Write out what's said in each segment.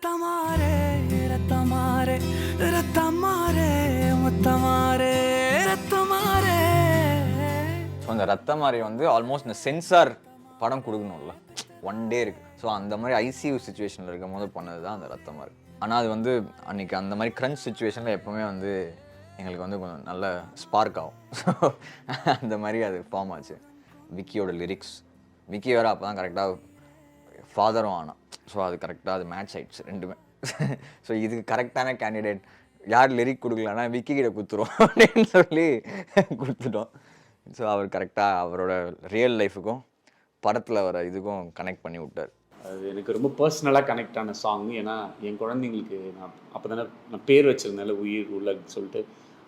ரத்தமாரே ரத்தமாரே ரத்தமாரே முத்தமாரே ரத்தமாரே. So அந்த ரத்தமாரி வந்து almost இந்த சென்சார் படம் கொடுக்கணும்ல, ஒன் டே இருக்குது. ஸோ அந்த மாதிரி ஐசியூ சுச்சுவேஷனில் இருக்கும் போது பண்ணது தான் அந்த ரத்தமாரி. ஆனால் அது வந்து அன்றைக்கி அந்த மாதிரி க்ரன்ச் சுச்சுவேஷனில் எப்போவுமே வந்து எங்களுக்கு வந்து கொஞ்சம் நல்ல ஸ்பார்க் ஆகும். ஸோ அந்த மாதிரி அது ஃபார்ம் ஆச்சு. விக்கியோட லிரிக்ஸ், விக்கி வேறு அப்போ தான் கரெக்டாக ஃபாதரும் ஆனான். ஸோ அது கரெக்டாக அது மேட்ச் ஆகிடுச்சு ரெண்டுமே. ஸோ இதுக்கு கரெக்டான கேண்டிடேட் யார் லிரிக் கொடுக்கலன்னா விக்கி கிட்ட கொடுத்துருவோம் அப்படின்னு சொல்லி கொடுத்துட்டோம். ஸோ அவர் கரெக்டாக அவரோட ரியல் லைஃபுக்கும் படத்தில் வர இதுக்கும் கனெக்ட் பண்ணி விட்டார். அது எனக்கு ரொம்ப பர்சனலாக கனெக்ட் ஆன சாங். ஏன்னா என் குழந்தைங்களுக்கு நான் அப்போ தானே நான் பேர் வச்சுருந்தேன்ல, உயிர் உள்ளன்னு சொல்லிட்டு.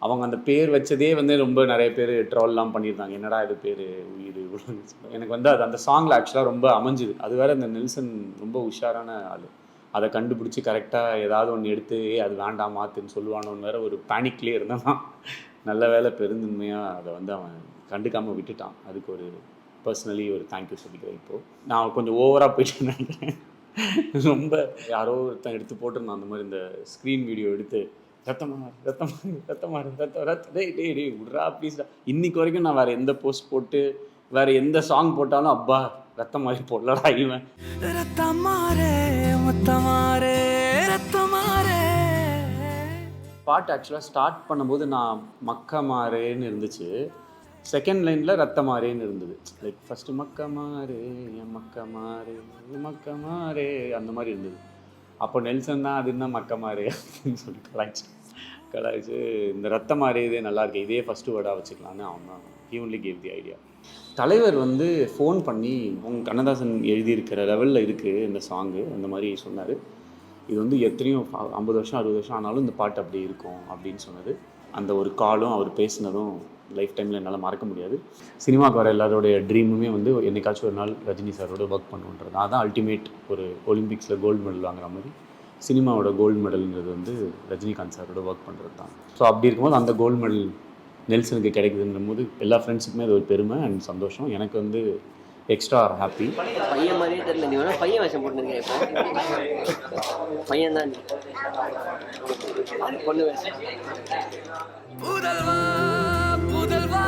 அவங்க அந்த பேர் வச்சதே வந்து ரொம்ப நிறைய பேர் ட்ரால்லாம் பண்ணியிருந்தாங்க, என்னடா இது பேர் உயிர் உள்ளன்னு சொல்லி. எனக்கு வந்து அது அந்த சாங்கில் ஆக்சுவலாக ரொம்ப அமைஞ்சுது. அது வேறு இந்த நெல்சன் ரொம்ப உஷாரான ஆள். அதை கண்டுபிடிச்சி கரெக்டாக ஏதாவது ஒன்று எடுத்து அது வேண்டாம் மாற்றுன்னு சொல்லுவானோன்னு வேறு ஒரு பேனிக்லேயே இருந்தான். நல்ல வேலை பெருந்தன்மையாக அதை வந்து அவன் கண்டுக்காமல் விட்டுட்டான். அதுக்கு ஒரு பர்சனலி ஒரு தேங்க்யூ சொல்லிக்கிறேன். இப்போது நான் கொஞ்சம் ஓவராக போயிட்டு நினைக்கிறேன். ரொம்ப யாரோ ஒருத்தன் எடுத்து போட்டிருந்தான் அந்த மாதிரி இந்த ஸ்க்ரீன் வீடியோ எடுத்து ரத்தமாக ரத்தமாக ரத்தமாக ரத்தம் ரத்தம் டே டே டே விட்றா ப்ளீஸ்டா. இன்றைக்கு வரைக்கும் நான் வேறு எந்த போஸ்ட் போட்டு வேறு எந்த சாங் போட்டாலும் அப்பா ரத்தம் மாதிரி போடலடா இவன். ரத்தமாரே முத்தமாரே ரத்தமாரே. பாட்டு ஆக்சுவலாக ஸ்டார்ட் பண்ணும்போது நான் மக்கமாரேன்னு இருந்துச்சு, செகண்ட் லைனில் ரத்தமாரேன்னு இருந்தது. லைக் ஃபஸ்ட்டு மக்கமாரே என் மக்கமாரே மக்கமாரே அந்த மாதிரி இருந்தது. அப்போ நெல்சன் தான் அது என்ன மக்கமாரே அப்படின்னு சொல்லி கலாய்ச்சி இந்த ரத்தமாரே இதே நல்லாயிருக்கு, இதே ஃபஸ்ட்டு வேர்டாக வச்சுக்கலான்னு அவன் தான் he only cave the idea. தலைவர் வந்து ஃபோன் பண்ணி உங்கள் கண்ணதாசன் எழுதியிருக்கிற லெவலில் இருக்குது இந்த சாங்கு அந்த மாதிரி சொன்னார். இது வந்து எத்தனையோ 50 வருஷம் 60 வருஷம் ஆனாலும் இந்த பாட்டு அப்படி இருக்கும் அப்படின்னு சொன்னது. அந்த ஒரு காலும் அவர் பேசினதும் லைஃப் டைமில் என்னால் மறக்க முடியாது. சினிமாவுக்கு வர எல்லாரோடைய ட்ரீமுமே வந்து என்னைக்காச்சும் ஒரு நாள் ரஜினி சாரோட ஒர்க் பண்ணுன்றது. அதான் அல்டிமேட். ஒரு ஒலிம்பிக்ஸில் கோல்டு மெடல் வாங்குற மாதிரி சினிமாவோட கோல்டு மெடலுங்கிறது வந்து ரஜினிகாந்த் சாரோட ஒர்க் பண்ணுறது தான். ஸோ அப்படி இருக்கும்போது அந்த கோல்டு மெடல் நெல்சனுக்கு கிடைக்குதுன்ற போது எல்லா ஃப்ரெண்ட்ஸுக்குமே அது ஒரு பெருமை அண்ட் சந்தோஷம். எனக்கு வந்து எக்ஸ்ட்ரா ஹாப்பி. பையன் மாதிரியே தெரியல, நீ வேணா பையன் வேஷம் போட்டுருக்கேன். இப்போ பையன் தான் பொண்ணு வேஷம். புதல்வா புதல்வா